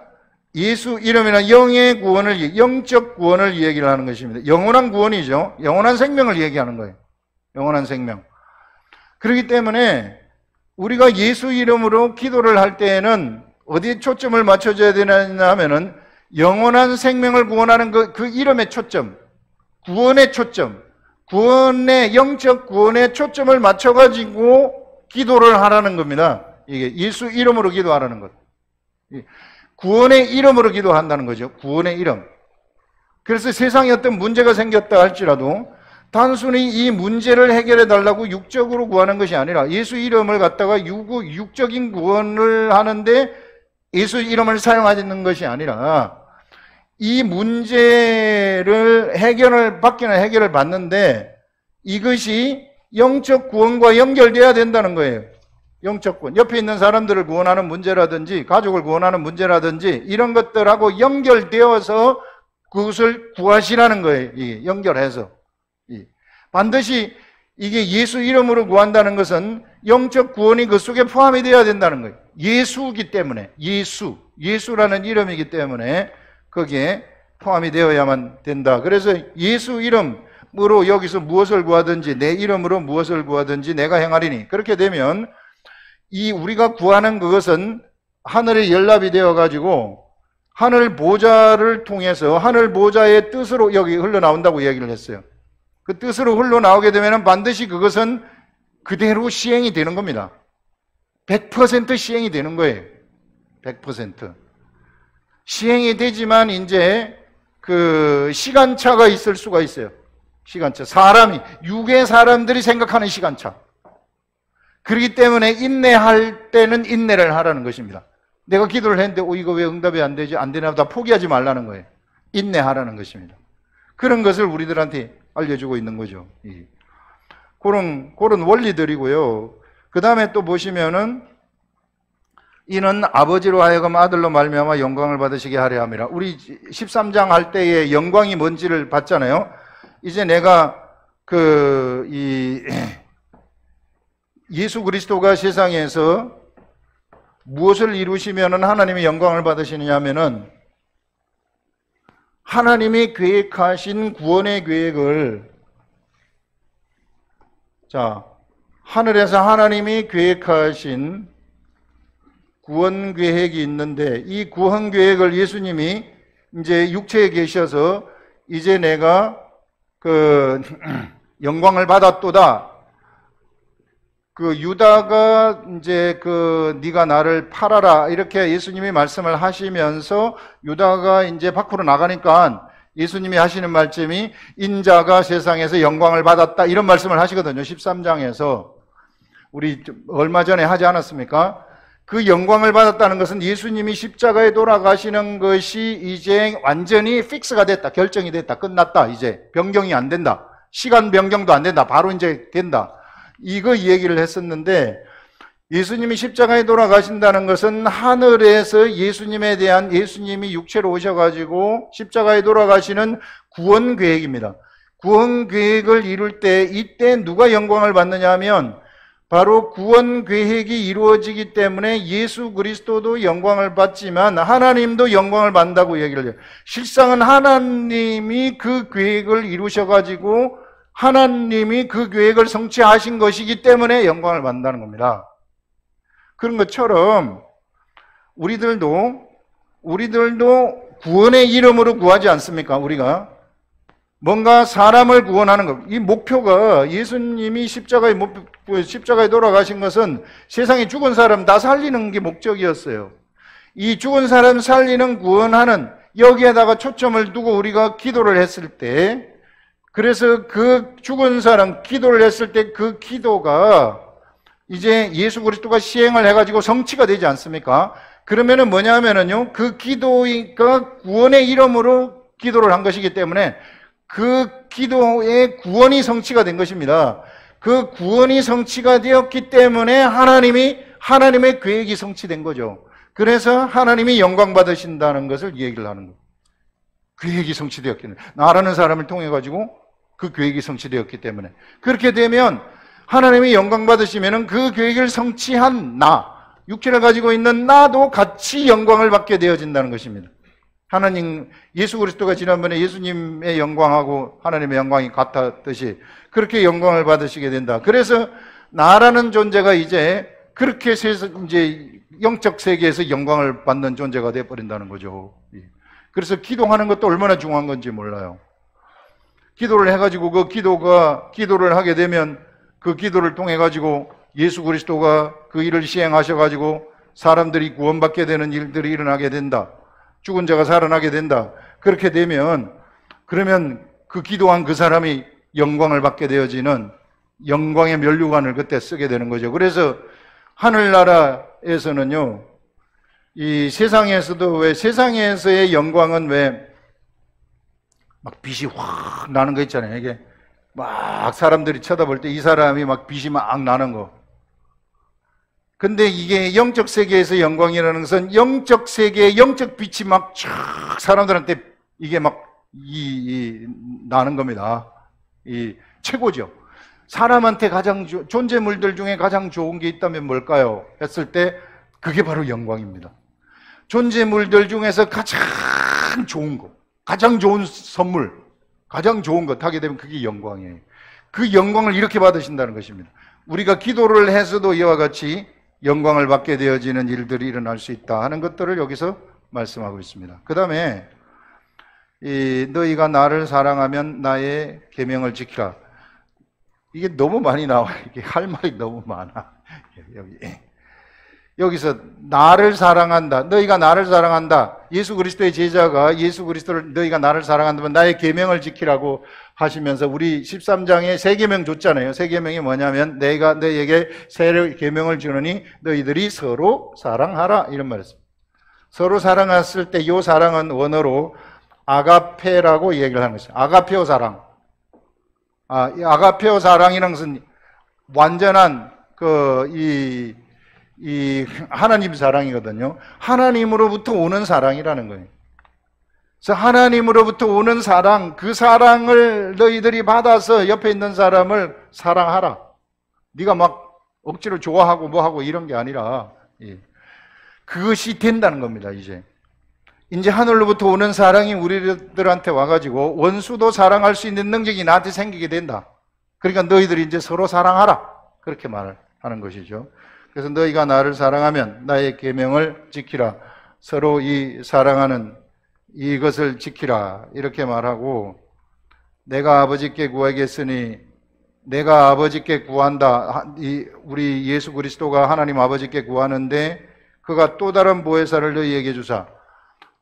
예수 이름이나 영적 구원을 얘기를 하는 것입니다. 영원한 구원이죠. 영원한 생명을 얘기하는 거예요. 영원한 생명. 그렇기 때문에 우리가 예수 이름으로 기도를 할 때에는 어디에 초점을 맞춰줘야 되냐 하면은 영원한 생명을 구원하는 그 이름의 초점, 구원의 초점, 영적 구원의 초점을 맞춰가지고 기도를 하라는 겁니다. 이게 예수 이름으로 기도하라는 것. 구원의 이름으로 기도한다는 거죠. 구원의 이름. 그래서 세상에 어떤 문제가 생겼다 할지라도 단순히 이 문제를 해결해 달라고 육적으로 구하는 것이 아니라 예수 이름을 갖다가 육적인 구원을 하는데 예수 이름을 사용하는 것이 아니라 이 문제를 해결을 받는데 이것이 영적 구원과 연결돼야 된다는 거예요. 영적 구원. 옆에 있는 사람들을 구원하는 문제라든지 가족을 구원하는 문제라든지 이런 것들하고 연결되어서 그것을 구하시라는 거예요. 이게 연결해서. 반드시 이게 예수 이름으로 구한다는 것은 영적 구원이 그 속에 포함이 되어야 된다는 거예요. 예수이기 때문에, 예수라는 이름이기 때문에 거기에 포함이 되어야만 된다. 그래서 예수 이름으로 여기서 무엇을 구하든지, 내 이름으로 무엇을 구하든지 내가 행하리니, 그렇게 되면 이 우리가 구하는 그것은 하늘에 연락이 되어 가지고 하늘 보좌를 통해서 하늘 보좌의 뜻으로 여기 흘러나온다고 얘기를 했어요. 그 뜻으로 흘러나오게 되면 반드시 그것은 그대로 시행이 되는 겁니다. 100% 시행이 되는 거예요. 100%. 시행이 되지만 이제 그 시간차가 있을 수가 있어요. 시간차. 육의 사람들이 생각하는 시간차. 그렇기 때문에 인내할 때는 인내를 하라는 것입니다. 내가 기도를 했는데 이거 왜 응답이 안 되지? 안 되나 보다. 포기하지 말라는 거예요. 인내하라는 것입니다. 그런 것을 우리들한테 알려주고 있는 거죠. 그런 원리들이고요. 그 다음에 또 보시면은 이는 아버지로 하여금 아들로 말미암아 영광을 받으시게 하려 함이라. 우리 13장 할 때의 영광이 뭔지를 봤잖아요. 이제 내가 예수 그리스도가 세상에서 무엇을 이루시면은 하나님이 영광을 받으시느냐 하면은 하나님이 계획하신 구원의 계획을, 자, 하늘에서 하나님이 계획하신 구원 계획이 있는데 이 구원 계획을 예수님이 이제 육체에 계셔서 이제 내가 영광을 받았도다. 유다가 이제 네가 나를 팔아라 이렇게 예수님이 말씀을 하시면서 유다가 이제 밖으로 나가니까 예수님이 하시는 말씀이 인자가 세상에서 영광을 받았다 이런 말씀을 하시거든요. 13장에서 우리 얼마 전에 하지 않았습니까? 그 영광을 받았다는 것은 예수님이 십자가에 돌아가시는 것이 이제 완전히 픽스가 됐다. 결정이 됐다. 끝났다. 이제 변경이 안 된다. 시간 변경도 안 된다. 바로 이제 된다. 이거 얘기를 했었는데, 예수님이 십자가에 돌아가신다는 것은 하늘에서 예수님에 대한, 예수님이 육체로 오셔가지고 십자가에 돌아가시는 구원 계획입니다. 구원 계획을 이룰 때, 이때 누가 영광을 받느냐 하면 바로 구원 계획이 이루어지기 때문에 예수 그리스도도 영광을 받지만 하나님도 영광을 받는다고 얘기를 해요. 실상은 하나님이 그 계획을 이루셔가지고 하나님이 그 계획을 성취하신 것이기 때문에 영광을 받는다는 겁니다. 그런 것처럼 우리들도 구원의 이름으로 구하지 않습니까? 우리가 뭔가 사람을 구원하는 것. 이 목표가 예수님이 십자가에 돌아가신 것은 세상에 죽은 사람 다 살리는 게 목적이었어요. 이 죽은 사람 살리는 구원하는 여기에다가 초점을 두고 우리가 기도를 했을 때, 그래서 그 죽은 사람 기도를 했을 때 그 기도가 이제 예수 그리스도가 시행을 해가지고 성취가 되지 않습니까? 그러면은 뭐냐면은요, 그 기도가 구원의 이름으로 기도를 한 것이기 때문에 그 기도의 구원이 성취가 된 것입니다. 그 구원이 성취가 되었기 때문에 하나님의 계획이 성취된 거죠. 그래서 하나님이 영광 받으신다는 것을 얘기를 하는 거예요. 계획이 성취되었기 때문에. 나라는 사람을 통해 가지고 그 계획이 성취되었기 때문에. 그렇게 되면 하나님이 영광 받으시면은 그 계획을 성취한 육체를 가지고 있는 나도 같이 영광을 받게 되어진다는 것입니다. 하나님, 예수 그리스도가 지난번에 예수님의 영광하고 하나님의 영광이 같았듯이 그렇게 영광을 받으시게 된다. 그래서 나라는 존재가 이제 그렇게 이제 영적 세계에서 영광을 받는 존재가 되어버린다는 거죠. 그래서 기도하는 것도 얼마나 중요한 건지 몰라요. 기도를 해가지고 기도를 하게 되면 그 기도를 통해 가지고 예수 그리스도가 그 일을 시행하셔가지고 사람들이 구원받게 되는 일들이 일어나게 된다. 죽은 자가 살아나게 된다. 그렇게 되면 그러면 그 기도한 그 사람이 영광을 받게 되어지는 영광의 면류관을 그때 쓰게 되는 거죠. 그래서 하늘나라에서는요, 이 세상에서도 왜 세상에서의 영광은 왜 막 빛이 확 나는 거 있잖아요. 이게 막 사람들이 쳐다볼 때 이 사람이 막 빛이 막 나는 거. 근데 이게 영적 세계에서 영광이라는 것은 영적 세계의 영적 빛이 막 쫙 사람들한테 이게 막 나는 겁니다. 이 최고죠. 사람한테 가장 존재물들 중에 가장 좋은 게 있다면 뭘까요? 했을 때 그게 바로 영광입니다. 존재물들 중에서 가장 좋은 거, 가장 좋은 선물, 가장 좋은 것 하게 되면 그게 영광이에요. 그 영광을 이렇게 받으신다는 것입니다. 우리가 기도를 해서도 이와 같이 영광을 받게 되어지는 일들이 일어날 수 있다 하는 것들을 여기서 말씀하고 있습니다. 그 다음에 너희가 나를 사랑하면 나의 계명을 지키라. 이게 너무 많이 나와요. 이게 할 말이 너무 많아. 여기서 나를 사랑한다. 너희가 나를 사랑한다. 예수 그리스도의 제자가 예수 그리스도를 너희가 나를 사랑한다면 나의 계명을 지키라고 하시면서 우리 13장에 세 계명 줬잖아요. 세 계명이 뭐냐면 내가 너희에게 새 계명을 주노니 너희들이 서로 사랑하라 이런 말이었습니다. 서로 사랑했을 때 이 사랑은 원어로 아가페라고 얘기를 하는 것이죠. 아가페오 사랑. 이 아가페오 사랑이라는 것은 완전한 이 하나님 사랑이거든요. 하나님으로부터 오는 사랑이라는 거예요. 그래서 하나님으로부터 오는 사랑, 그 사랑을 너희들이 받아서 옆에 있는 사람을 사랑하라. 네가 막 억지로 좋아하고 뭐하고 이런 게 아니라 그것이 된다는 겁니다. 이제 하늘로부터 오는 사랑이 우리들한테 와가지고 원수도 사랑할 수 있는 능력이 나한테 생기게 된다. 그러니까 너희들이 이제 서로 사랑하라. 그렇게 말을 하는 것이죠. 그래서 너희가 나를 사랑하면 나의 계명을 지키라. 서로 이 사랑하는 이것을 지키라. 이렇게 말하고 내가 아버지께 구하겠으니 내가 아버지께 구한다. 우리 예수 그리스도가 하나님 아버지께 구하는데 그가 또 다른 보혜사를 너희에게 주사.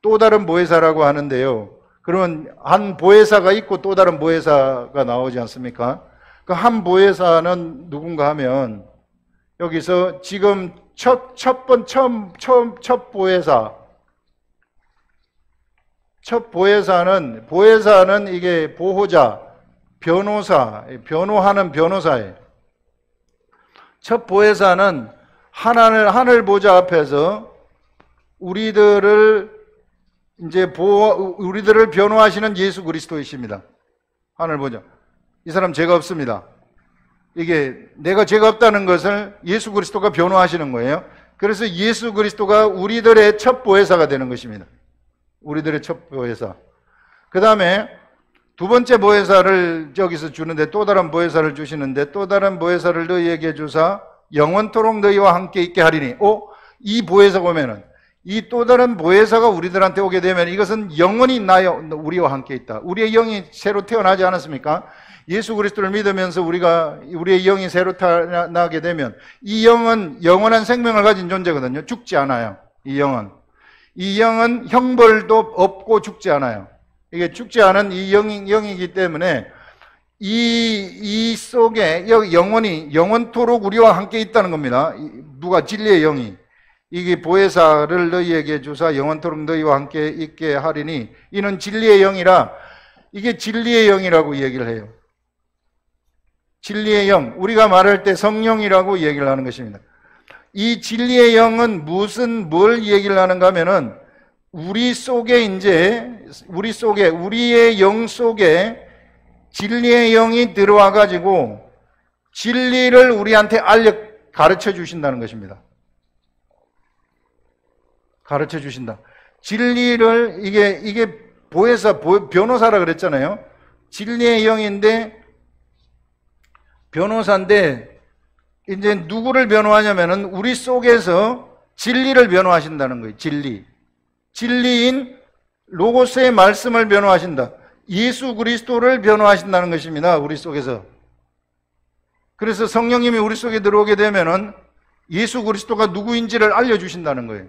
또 다른 보혜사라고 하는데요. 그러면 한 보혜사가 있고 또 다른 보혜사가 나오지 않습니까? 그 한 보혜사는 누군가 하면 여기서 지금 첫 보혜사는 이게 보호자, 변호사, 변호하는 변호사예요. 첫 보혜사는 하늘 보좌 앞에서 우리들을 변호하시는 예수 그리스도이십니다. 하늘 보좌. 이 사람 죄가 없습니다. 이게 내가 죄가 없다는 것을 예수 그리스도가 변호하시는 거예요. 그래서 예수 그리스도가 우리들의 첫 보혜사가 되는 것입니다. 우리들의 첫 보혜사. 그 다음에 두 번째 보혜사를 저기서 주는데, 또 다른 보혜사를 주시는데, 또 다른 보혜사를 너희에게 주사 영원토록 너희와 함께 있게 하리니. 이 보혜사 보면은, 이 또 다른 보혜사가 우리들한테 오게 되면 이것은 영원히 우리와 함께 있다. 우리의 영이 새로 태어나지 않았습니까? 예수 그리스도를 믿으면서 우리의 영이 새로 태어나게 되면 이 영은 영원한 생명을 가진 존재거든요. 죽지 않아요. 이 영은 형벌도 없고 죽지 않아요. 이게 죽지 않은 이 영이기 때문에 이 속에 영원토록 우리와 함께 있다는 겁니다. 누가? 진리의 영이. 이게 보혜사를 너희에게 주사 영원토록 너희와 함께 있게 하리니, 이는 진리의 영이라. 이게 진리의 영이라고 얘기를 해요. 진리의 영, 우리가 말할 때 성령이라고 얘기를 하는 것입니다. 이 진리의 영은 뭘 얘기를 하는가 하면은, 우리의 영 속에 진리의 영이 들어와 가지고 진리를 우리한테 가르쳐 주신다는 것입니다. 가르쳐 주신다. 진리를, 이게 변호사라 그랬잖아요. 진리의 영인데, 변호사인데, 이제 누구를 변호하냐면은 우리 속에서 진리를 변호하신다는 거예요. 진리인 로고스의 말씀을 변호하신다. 예수 그리스도를 변호하신다는 것입니다. 우리 속에서. 그래서 성령님이 우리 속에 들어오게 되면은 예수 그리스도가 누구인지를 알려주신다는 거예요.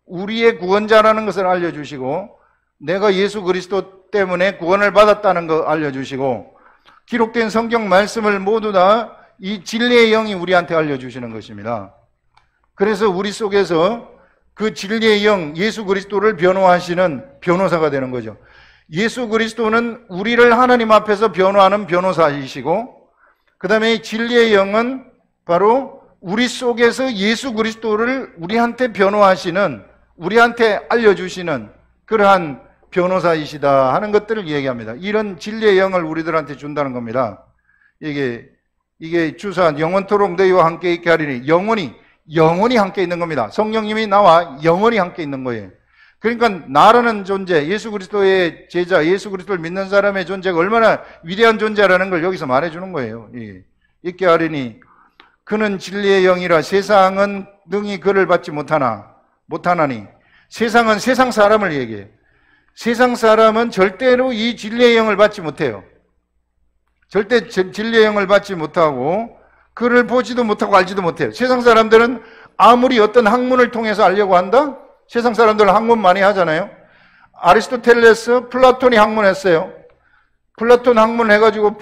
우리의 구원자라는 것을 알려주시고, 내가 예수 그리스도 때문에 구원을 받았다는 거 알려주시고, 기록된 성경 말씀을 모두 다 이 진리의 영이 우리한테 알려주시는 것입니다. 그래서 우리 속에서 그 진리의 영, 예수 그리스도를 변호하시는 변호사가 되는 거죠. 예수 그리스도는 우리를 하나님 앞에서 변호하는 변호사이시고, 그 다음에 진리의 영은 바로 우리 속에서 예수 그리스도를 우리한테 변호하시는, 우리한테 알려주시는 그러한 변호사이시다 하는 것들을 얘기합니다. 이런 진리의 영을 우리들한테 준다는 겁니다. 이게 주사 영원토록 너희와 함께 있게 하리니, 영원히 함께 있는 겁니다. 성령님이 나와 영원히 함께 있는 거예요. 그러니까 나라는 존재, 예수 그리스도의 제자, 예수 그리스도를 믿는 사람의 존재가 얼마나 위대한 존재라는 걸 여기서 말해주는 거예요. 있게 하리니 그는 진리의 영이라 세상은 능히 그를 받지 못하나니. 세상은 세상 사람을 얘기해요. 세상 사람은 절대로 이 진리의 영을 받지 못해요. 절대 진리의 영을 받지 못하고 그를 보지도 못하고 알지도 못해요. 세상 사람들은 아무리 어떤 학문을 통해서 알려고 한다? 세상 사람들은 학문 많이 하잖아요. 아리스토텔레스, 플라톤이 학문했어요. 플라톤 학문해가지고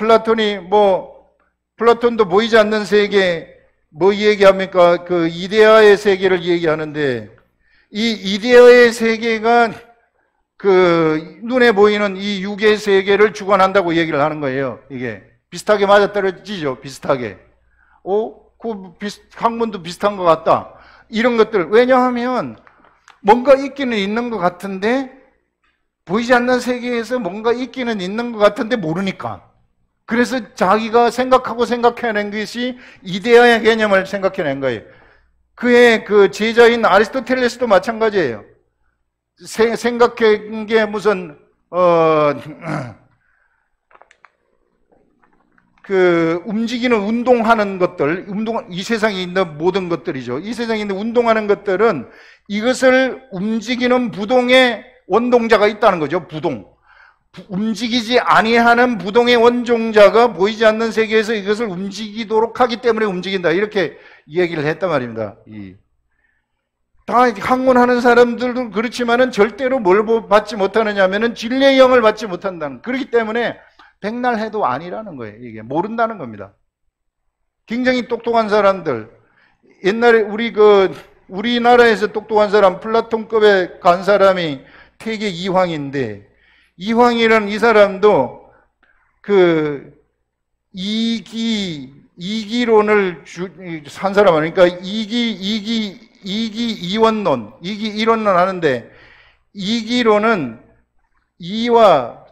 플라톤도 보이지 않는 세계, 뭐 얘기합니까? 그 이데아의 세계를 얘기하는데, 이 이데아의 세계가 그 눈에 보이는 이 육의 세계를 주관한다고 얘기를 하는 거예요. 이게 비슷하게 맞아떨어지죠. 비슷하게. 학문도 비슷한 것 같다. 이런 것들. 왜냐하면 뭔가 있기는 있는 것 같은데, 보이지 않는 세계에서 뭔가 있기는 있는 것 같은데 모르니까. 그래서 자기가 생각해낸 것이 이데아의 개념을 생각해낸 거예요. 그의 그 제자인 아리스토텔레스도 마찬가지예요. 생각한 게 무슨 그 움직이는 운동하는 것들, 이 세상에 있는 모든 것들이죠. 이 세상에 있는 운동하는 것들은 이것을 움직이는 부동의 원동자가 있다는 거죠. 움직이지 아니하는 부동의 원종자가 보이지 않는 세계에서 이것을 움직이도록 하기 때문에 움직인다. 이렇게 얘기를 했단 말입니다. 다 학문하는 사람들도 그렇지만은 절대로 뭘 받지 못하느냐 하면은 진리의 영을 받지 못한다는. 그렇기 때문에 백날 해도 아니라는 거예요. 이게 모른다는 겁니다. 굉장히 똑똑한 사람들, 옛날에 우리나라에서 똑똑한 사람, 플라톤급에 간 사람이 태계 이황인데, 이황이라는 이 사람도 그 이기론을 산 사람 아니니까 이원론, 이론론 하는데, 이기론은 이와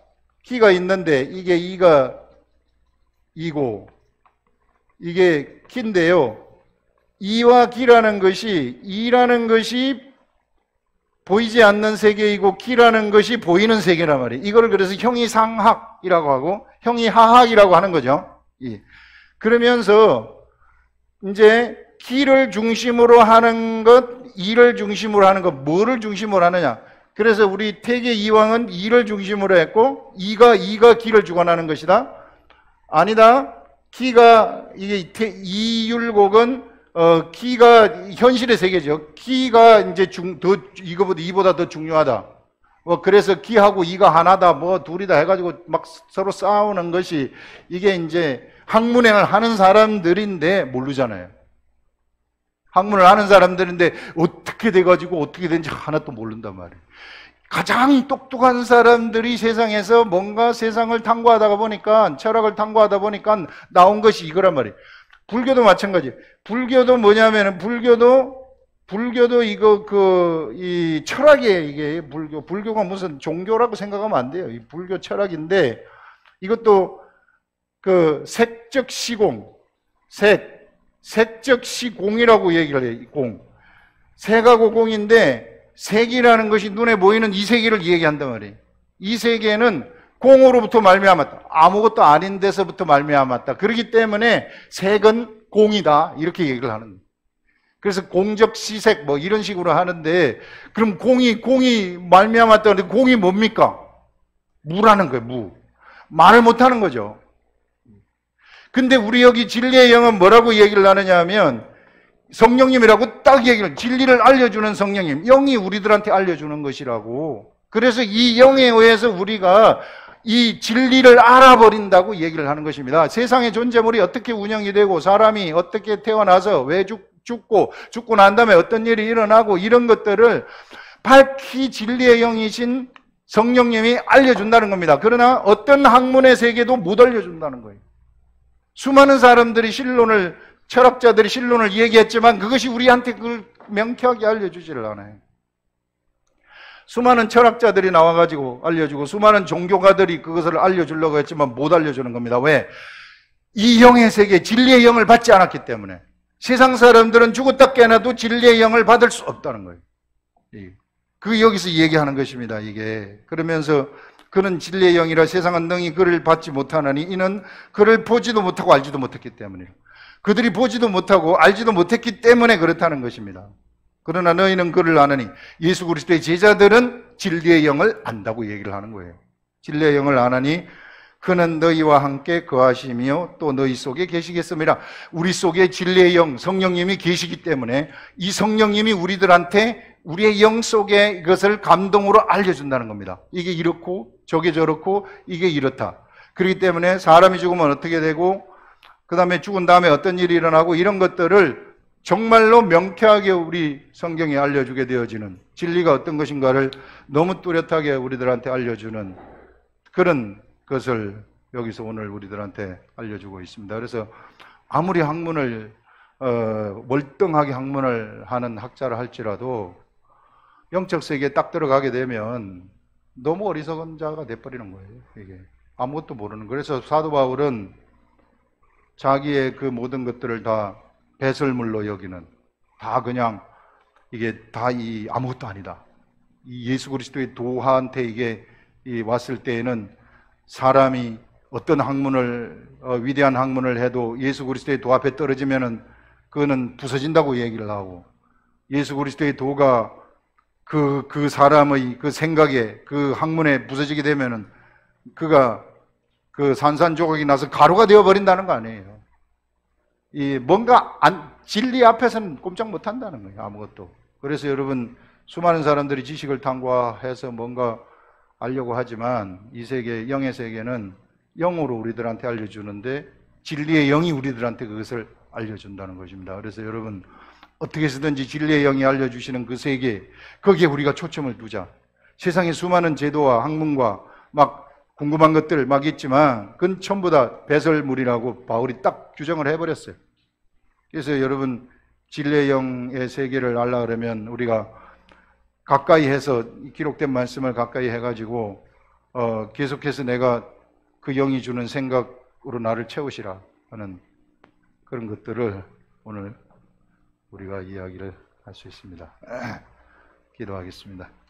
기가 있는데, 이게 이가 이고, 이게 기인데요. 이와 기라는 것이, 이라는 것이 보이지 않는 세계이고, 기라는 것이 보이는 세계란 말이에요. 이걸 그래서 형이상학이라고 하고, 형이하학이라고 하는 거죠. 예. 그러면서, 이제, 기를 중심으로 하는 것, 이를 중심으로 하는 것, 뭐를 중심으로 하느냐. 그래서 우리 태계 이황은 이를 중심으로 했고, 이가 기를 주관하는 것이다. 아니다. 기가, 이율곡은, 기가 현실의 세계죠. 기가 이제 이보다 더 중요하다. 그래서 기하고 이가 하나다, 둘이다 해가지고 막 서로 싸우는 것이 이게 이제 학문행을 하는 사람들인데 모르잖아요. 학문을 하는 사람들인데 어떻게 돼가지고 어떻게 된지 하나도 모른단 말이에요. 가장 똑똑한 사람들이 세상에서 뭔가 세상을 탐구하다가 보니까, 철학을 탐구하다 보니까 나온 것이 이거란 말이에요. 불교도 마찬가지예요. 불교도 뭐냐면은, 불교도 이 철학이에요, 이게. 불교가 무슨 종교라고 생각하면 안 돼요. 이 불교 철학인데, 이것도 그 색적 시공, 색적 시공이라고 얘기를 해요, 공. 색하고 공인데, 색이라는 것이 눈에 보이는 이 세계를 얘기한단 말이에요. 이 세계는 공으로부터 말미암았다. 아무것도 아닌 데서부터 말미암았다. 그렇기 때문에 색은 공이다. 이렇게 얘기를 하는 거예요. 그래서 공적 시색 이런 식으로 하는데, 그럼 공이 말미암았다. 근데 공이 뭡니까? 무라는 거예요, 무. 말을 못하는 거죠. 근데 우리 여기 진리의 영은 뭐라고 얘기를 하느냐 하면, 성령님이라고 딱 얘기를, 진리를 알려주는 성령님, 영이 우리들한테 알려주는 것이라고. 그래서 이 영에 의해서 우리가 이 진리를 알아버린다고 얘기를 하는 것입니다. 세상의 존재물이 어떻게 운영이 되고, 사람이 어떻게 태어나서 왜 죽고 난 다음에 어떤 일이 일어나고, 이런 것들을 밝히 진리의 영이신 성령님이 알려준다는 겁니다. 그러나 어떤 학문의 세계도 못 알려준다는 거예요. 수많은 사람들이 철학자들이 신론을 얘기했지만 그것이 우리한테 그걸 명쾌하게 알려주지를 않아요. 수많은 철학자들이 나와가지고 알려주고, 수많은 종교가들이 그것을 알려주려고 했지만 못 알려주는 겁니다. 왜? 이 영의 세계, 진리의 영을 받지 않았기 때문에. 세상 사람들은 죽었다 깨어나도 진리의 영을 받을 수 없다는 거예요. 여기서 얘기하는 것입니다, 이게. 그러면서 그는 진리의 영이라 세상은 능히 그를 받지 못하느니 이는 그를 보지도 못하고 알지도 못했기 때문이에요. 그들이 보지도 못하고 알지도 못했기 때문에 그렇다는 것입니다. 그러나 너희는 그를 아느니, 예수 그리스도의 제자들은 진리의 영을 안다고 얘기를 하는 거예요. 진리의 영을 아느니 그는 너희와 함께 거하시며 또 너희 속에 계시겠습니다. 우리 속에 진리의 영, 성령님이 계시기 때문에 이 성령님이 우리들한테 우리의 영 속에 이것을 감동으로 알려준다는 겁니다. 이게 이렇고 저게 저렇고 이게 이렇다. 그렇기 때문에 사람이 죽으면 어떻게 되고, 그 다음에 죽은 다음에 어떤 일이 일어나고, 이런 것들을 정말로 명쾌하게 우리 성경이 알려주게 되어지는, 진리가 어떤 것인가를 너무 뚜렷하게 우리들한테 알려주는 그런 것을 여기서 오늘 우리들한테 알려주고 있습니다. 그래서 아무리 학문을 월등하게 학문을 하는 학자를 할지라도 영적 세계에 딱 들어가게 되면 너무 어리석은 자가 돼버리는 거예요. 이게 아무것도 모르는. 그래서 사도 바울은 자기의 그 모든 것들을 다 배설물로 여기는, 다 그냥 이게 다 아무것도 아니다. 이 예수 그리스도의 도하한테 이게 왔을 때에는 사람이 어떤 학문을 위대한 학문을 해도 예수 그리스도의 도 앞에 떨어지면은 그거는 부서진다고 얘기를 하고, 예수 그리스도의 도가 그 사람의 그 생각에, 그 학문에 부서지게 되면은 그가 그 산산조각이 나서 가루가 되어버린다는 거 아니에요. 뭔가 진리 앞에서는 꼼짝 못 한다는 거예요, 아무것도. 그래서 여러분, 수많은 사람들이 지식을 탐구해서 뭔가 알려고 하지만 이 세계, 영의 세계는 영으로 우리들한테 알려주는데 진리의 영이 우리들한테 그것을 알려준다는 것입니다. 그래서 여러분, 어떻게 해서든지 진리의 영이 알려주시는 그 세계, 거기에 우리가 초점을 두자. 세상에 수많은 제도와 학문과 막 궁금한 것들 막 있지만 그건 전부 다 배설물이라고 바울이 딱 규정을 해버렸어요. 그래서 여러분 진리의 영의 세계를 알라 그러면 우리가 가까이 해서 기록된 말씀을 가까이 해가지고 계속해서 내가 그 영이 주는 생각으로 나를 채우시라 하는 그런 것들을 오늘 우리가 이야기를 할 수 있습니다. 기도하겠습니다.